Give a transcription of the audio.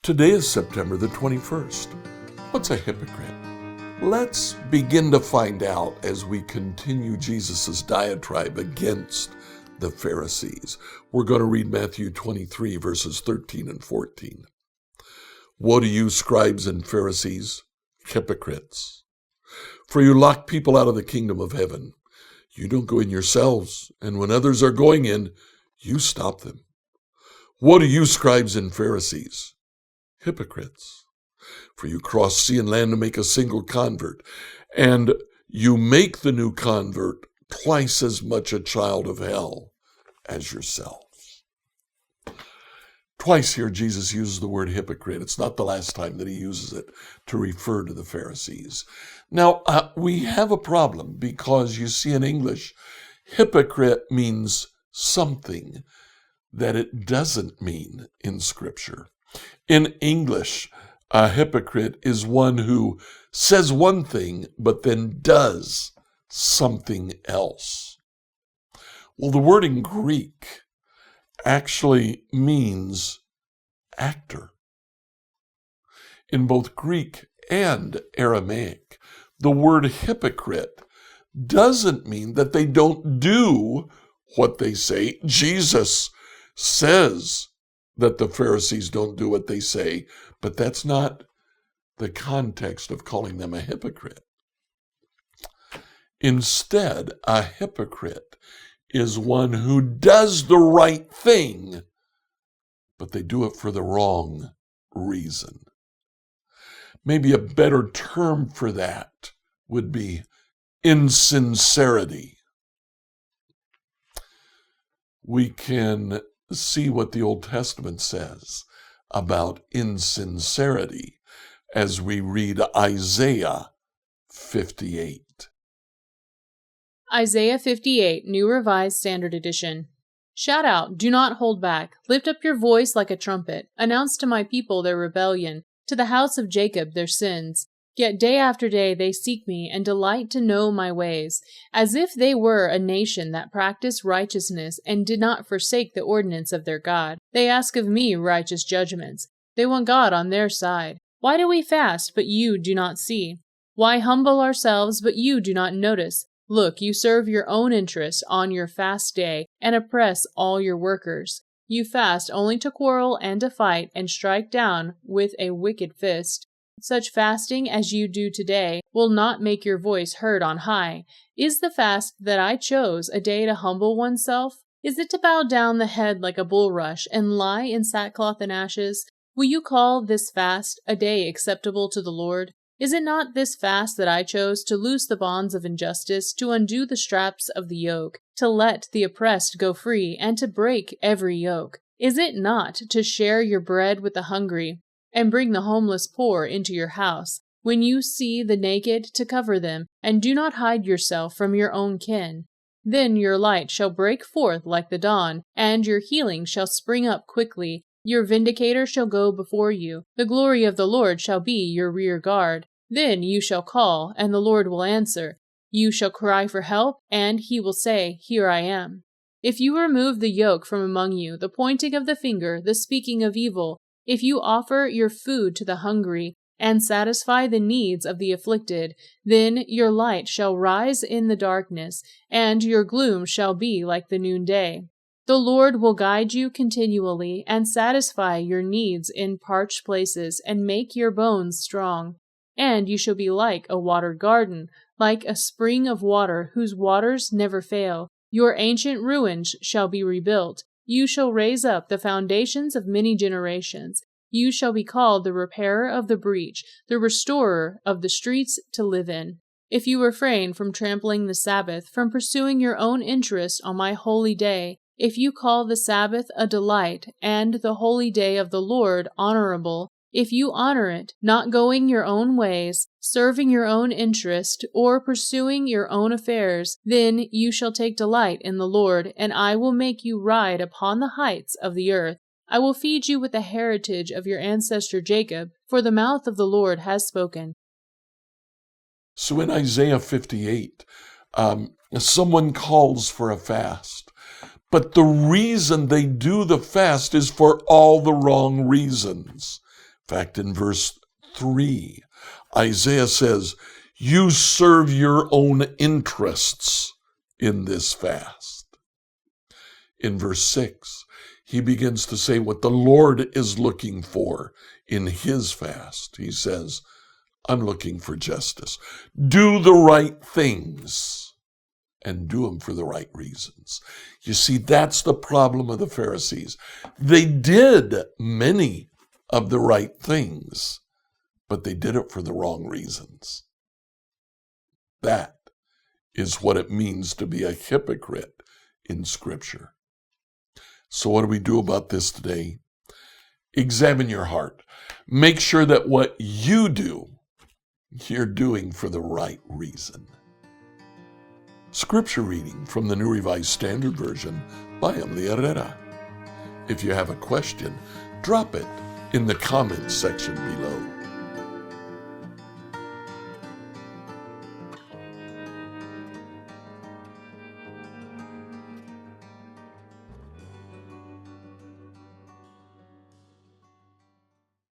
Today is September the 21st. What's a hypocrite? Let's begin to find out as we continue Jesus' diatribe against the Pharisees. We're going to read Matthew 23, verses 13 and 14. Woe to you, scribes and Pharisees, hypocrites! For you lock people out of the kingdom of heaven. You don't go in yourselves, and when others are going in, you stop them. Woe to you, scribes and Pharisees, hypocrites! For you cross sea and land to make a single convert, and you make the new convert twice as much a child of hell as yourselves. Twice here Jesus uses the word hypocrite. It's not the last time that he uses it to refer to the Pharisees. Now, we have a problem because you see in English, hypocrite means something that it doesn't mean in Scripture. In English, a hypocrite is one who says one thing but then does something else. Well, the word in Greek actually means actor. In both Greek and Aramaic, the word hypocrite doesn't mean that they don't do what they say. Jesus says that the Pharisees don't do what they say, but that's not the context of calling them a hypocrite. Instead, a hypocrite is one who does the right thing, but they do it for the wrong reason. Maybe a better term for that would be insincerity. We can see what the Old Testament says about insincerity as we read Isaiah 58. Isaiah 58, New Revised Standard Edition. Shout out, do not hold back. Lift up your voice like a trumpet. Announce to my people their rebellion, to the house of Jacob their sins. Yet day after day they seek me and delight to know my ways, as if they were a nation that practiced righteousness and did not forsake the ordinance of their God. They ask of me righteous judgments. They want God on their side. Why do we fast, but you do not see? Why humble ourselves, but you do not notice? Look, you serve your own interests on your fast day and oppress all your workers. You fast only to quarrel and to fight and strike down with a wicked fist. Such fasting as you do today will not make your voice heard on high. Is the fast that I chose a day to humble oneself? Is it to bow down the head like a bulrush and lie in sackcloth and ashes? Will you call this fast a day acceptable to the Lord? Is it not this fast that I chose to loose the bonds of injustice, to undo the straps of the yoke, to let the oppressed go free, and to break every yoke? Is it not to share your bread with the hungry, and bring the homeless poor into your house, when you see the naked to cover them, and do not hide yourself from your own kin? Then your light shall break forth like the dawn, and your healing shall spring up quickly. Your vindicator shall go before you. The glory of the Lord shall be your rear guard. Then you shall call, and the Lord will answer. You shall cry for help, and he will say, Here I am. If you remove the yoke from among you, the pointing of the finger, the speaking of evil, if you offer your food to the hungry, and satisfy the needs of the afflicted, then your light shall rise in the darkness, and your gloom shall be like the noonday. The Lord will guide you continually, and satisfy your needs in parched places, and make your bones strong. And you shall be like a watered garden, like a spring of water whose waters never fail. Your ancient ruins shall be rebuilt. You shall raise up the foundations of many generations. You shall be called the repairer of the breach, the restorer of the streets to live in. If you refrain from trampling the Sabbath, from pursuing your own interest on my holy day, if you call the Sabbath a delight, and the holy day of the Lord honorable, if you honor it, not going your own ways, serving your own interest, or pursuing your own affairs, then you shall take delight in the Lord, and I will make you ride upon the heights of the earth. I will feed you with the heritage of your ancestor Jacob, for the mouth of the Lord has spoken. So in Isaiah 58, someone calls for a fast. But the reason they do the fast is for all the wrong reasons. fact, in verse 3, Isaiah says, you serve your own interests in this fast. In verse 6, he begins to say what the Lord is looking for in his fast. He says, I'm looking for justice. Do the right things and do them for the right reasons. You see, that's the problem of the Pharisees. They did many of the right things, but they did it for the wrong reasons. That is what it means to be a hypocrite in Scripture. So what do we do about this today? Examine your heart. Make sure that what you do, you're doing for the right reason. Scripture reading from the New Revised Standard Version by Emily Herrera. If you have a question, drop it in the comments section below.